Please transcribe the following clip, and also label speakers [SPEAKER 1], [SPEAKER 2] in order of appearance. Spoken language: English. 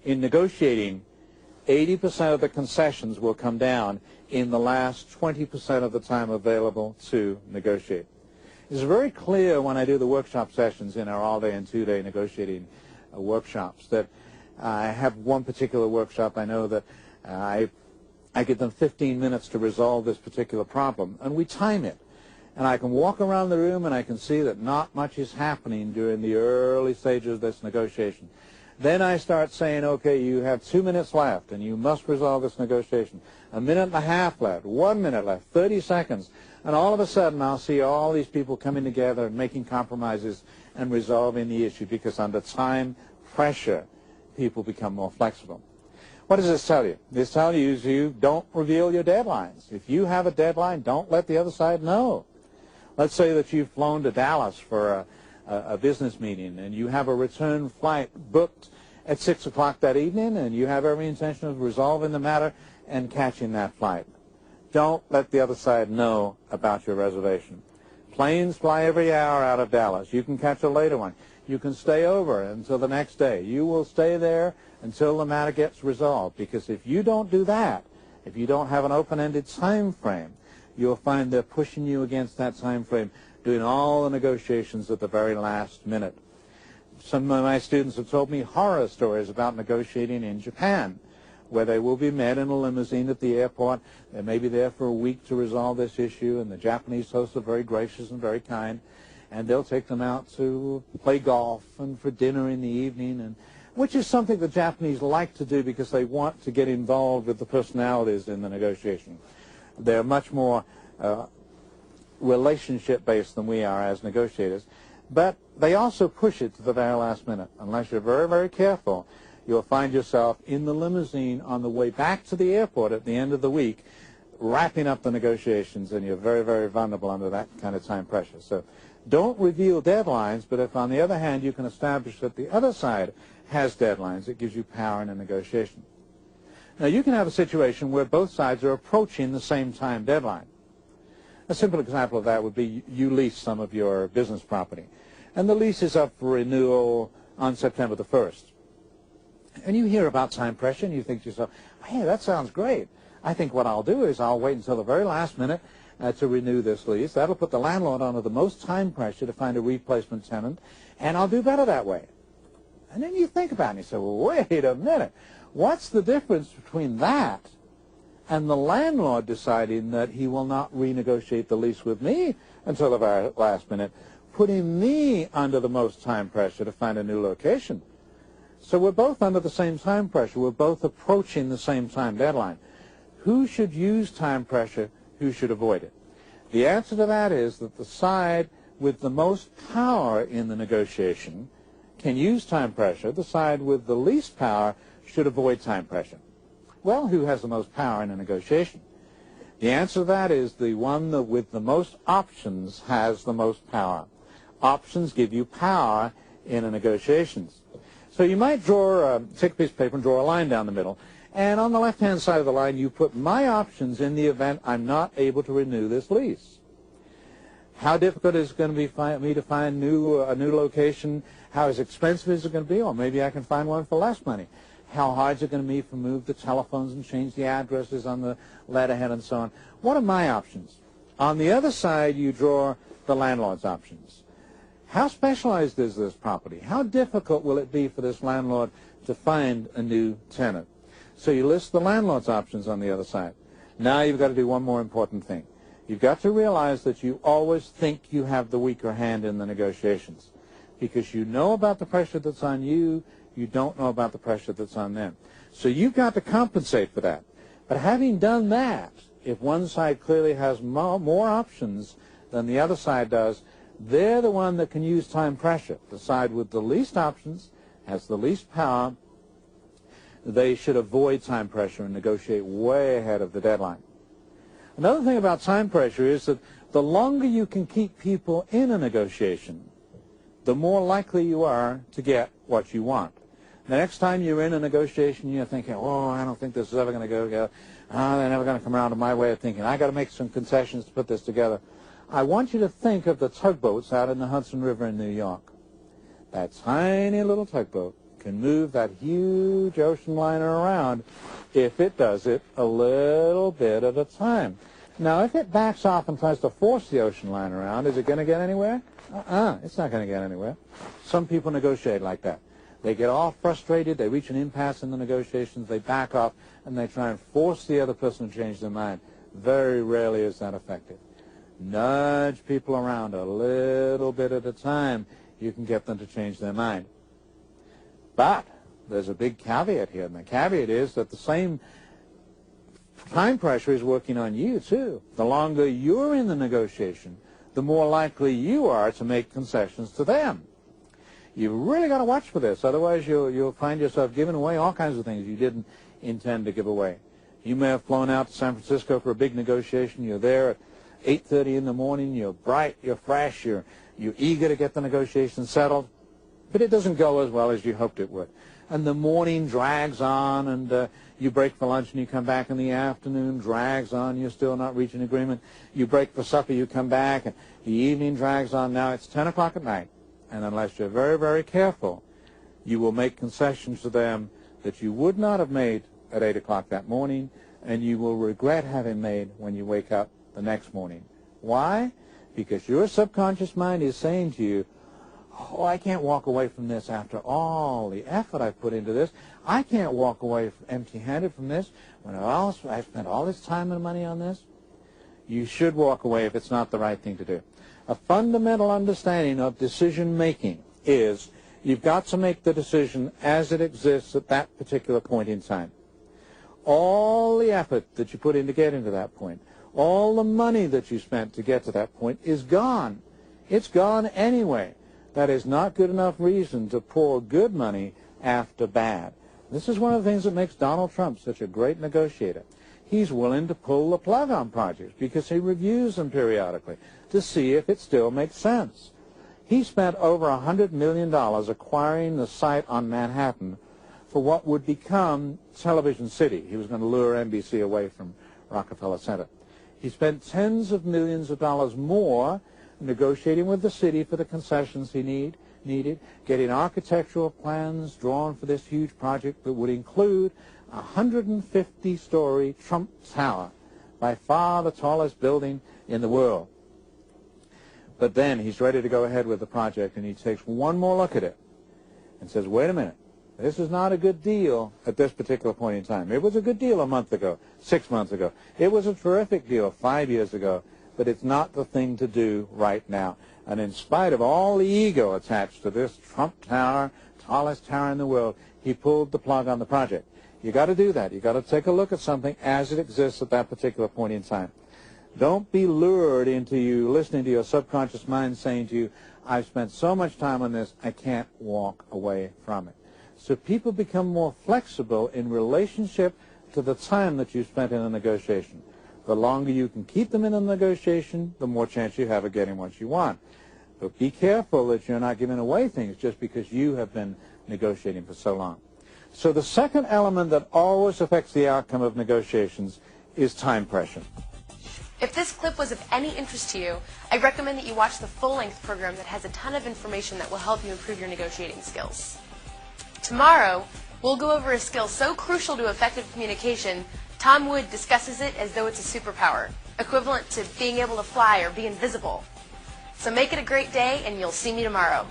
[SPEAKER 1] In negotiating, 80% of the concessions will come down in the last 20% of the time available to negotiate. It's very clear when I do the workshop sessions in our all-day and two-day negotiating workshops that I have one particular workshop. I know that I give them 15 minutes to resolve this particular problem, and we time it. And I can walk around the room and I can see that not much is happening during the early stages of this negotiation. Then I start saying, okay, you have 2 minutes left and you must resolve this negotiation. A minute and a half left, 1 minute left, 30 seconds. And all of a sudden I'll see all these people coming together and making compromises and resolving the issue, because under time pressure, people become more flexible. What does this tell you? This tells you don't reveal your deadlines. If you have a deadline, don't let the other side know. Let's say that you've flown to Dallas for a business meeting and you have a return flight booked at 6 o'clock that evening, and you have every intention of resolving the matter and catching that flight. Don't let the other side know about your reservation. Planes fly every hour out of Dallas. You can catch a later one. You can stay over until the next day. You will stay there until the matter gets resolved, because if you don't do that, if you don't have an open-ended time frame, you'll find they're pushing you against that time frame, doing all the negotiations at the very last minute. Some of my students have told me horror stories about negotiating in Japan, where they will be met in a limousine at the airport. They may be there for a week to resolve this issue, and the Japanese hosts are very gracious and very kind, and they'll take them out to play golf and for dinner in the evening, and which is something the Japanese like to do because they want to get involved with the personalities in the negotiation. They're much more relationship-based than we are as negotiators. But they also push it to the very last minute. Unless you're very, very careful, you'll find yourself in the limousine on the way back to the airport at the end of the week, wrapping up the negotiations, and you're very, very vulnerable under that kind of time pressure. So don't reveal deadlines, but if, on the other hand, you can establish that the other side has deadlines, it gives you power in a negotiation. Now, you can have a situation where both sides are approaching the same time deadline. A simple example of that would be you lease some of your business property, and the lease is up for renewal on September the 1st. And you hear about time pressure, and you think to yourself, hey, that sounds great. I think what I'll do is I'll wait until the very last minute to renew this lease. That'll put the landlord under the most time pressure to find a replacement tenant, and I'll do better that way. And then you think about it, and you say, well, wait a minute. What's the difference between that and the landlord deciding that he will not renegotiate the lease with me until the very last minute, putting me under the most time pressure to find a new location? So we're both under the same time pressure. We're both approaching the same time deadline. Who should use time pressure? Who should avoid it? The answer to that is that the side with the most power in the negotiation can use time pressure. The side with the least power should avoid time pressure. Well, who has the most power in a negotiation? The answer to that is the one that with the most options has the most power. Options give you power in a negotiations. So you might take a piece of paper and draw a line down the middle, and on the left-hand side of the line you put my options in the event I'm not able to renew this lease. How difficult is it going to be for me to find a new location? How expensive is it going to be? Or maybe I can find one for less money. How hard is it going to be to move the telephones and change the addresses on the letterhead and so on? What are my options? On the other side, you draw the landlord's options. How specialized is this property? How difficult will it be for this landlord to find a new tenant? So you list the landlord's options on the other side. Now you've got to do one more important thing. You've got to realize that you always think you have the weaker hand in the negotiations, because you know about the pressure that's on you, you don't know about the pressure that's on them. So you've got to compensate for that. But having done that, if one side clearly has more options than the other side does, they're the one that can use time pressure. The side with the least options has the least power. They should avoid time pressure and negotiate way ahead of the deadline. Another thing about time pressure is that the longer you can keep people in a negotiation, the more likely you are to get what you want. The next time you're in a negotiation, you're thinking, oh, I don't think this is ever going to go together. Oh, they're never going to come around to my way of thinking. I've got to make some concessions to put this together. I want you to think of the tugboats out in the Hudson River in New York. That tiny little tugboat can move that huge ocean liner around if it does it a little bit at a time. Now, if it backs off and tries to force the ocean liner around, is it going to get anywhere? It's not going to get anywhere. Some people negotiate like that. They get all frustrated, they reach an impasse in the negotiations, they back off, and they try and force the other person to change their mind. Very rarely is that effective. Nudge people around a little bit at a time, you can get them to change their mind. But there's a big caveat here, and the caveat is that the same time pressure is working on you, too. The longer you're in the negotiation, the more likely you are to make concessions to them. You've really got to watch for this, otherwise you'll find yourself giving away all kinds of things you didn't intend to give away. You may have flown out to San Francisco for a big negotiation. You're there at 8:30 in the morning. You're bright, you're fresh, you're eager to get the negotiation settled, but it doesn't go as well as you hoped it would. And the morning drags on, and you break for lunch and you come back in the afternoon, drags on, you're still not reaching agreement. You break for supper, you come back, and the evening drags on. Now it's 10 o'clock at night, and unless you're very, very careful, you will make concessions to them that you would not have made at 8 o'clock that morning, and you will regret having made when you wake up the next morning. Why? Because your subconscious mind is saying to you, oh, I can't walk away from this after all the effort I put into this. I can't walk away empty-handed from this when I spent all this time and money on this. You should walk away if it's not the right thing to do. A fundamental understanding of decision-making is you've got to make the decision as it exists at that particular point in time. All the effort that you put in to get into that point, all the money that you spent to get to that point is gone. It's gone anyway. That is not good enough reason to pour good money after bad. This is one of the things that makes Donald Trump such a great negotiator. He's willing to pull the plug on projects because he reviews them periodically to see if it still makes sense. He spent over $100 million acquiring the site on Manhattan for what would become Television City. He was going to lure NBC away from Rockefeller Center. He spent tens of millions of dollars more negotiating with the city for the concessions he needed, getting architectural plans drawn for this huge project that would include a 150-story Trump Tower, by far the tallest building in the world. But then he's ready to go ahead with the project, and he takes one more look at it and says, wait a minute, this is not a good deal at this particular point in time. It was a good deal a month ago, 6 months ago. It was a terrific deal 5 years ago, but it's not the thing to do right now. And in spite of all the ego attached to this Trump Tower, tallest tower in the world, he pulled the plug on the project. You got to do that. You got to take a look at something as it exists at that particular point in time. Don't be lured into you listening to your subconscious mind saying to you, I've spent so much time on this, I can't walk away from it. So people become more flexible in relationship to the time that you spent in a negotiation. The longer you can keep them in a negotiation, the more chance you have of getting what you want. But be careful that you're not giving away things just because you have been negotiating for so long. So the second element that always affects the outcome of negotiations is time pressure.
[SPEAKER 2] If this clip was of any interest to you, I recommend that you watch the full-length program that has a ton of information that will help you improve your negotiating skills. Tomorrow, we'll go over a skill so crucial to effective communication, Tom Wood discusses it as though it's a superpower, equivalent to being able to fly or be invisible. So make it a great day, and you'll see me tomorrow.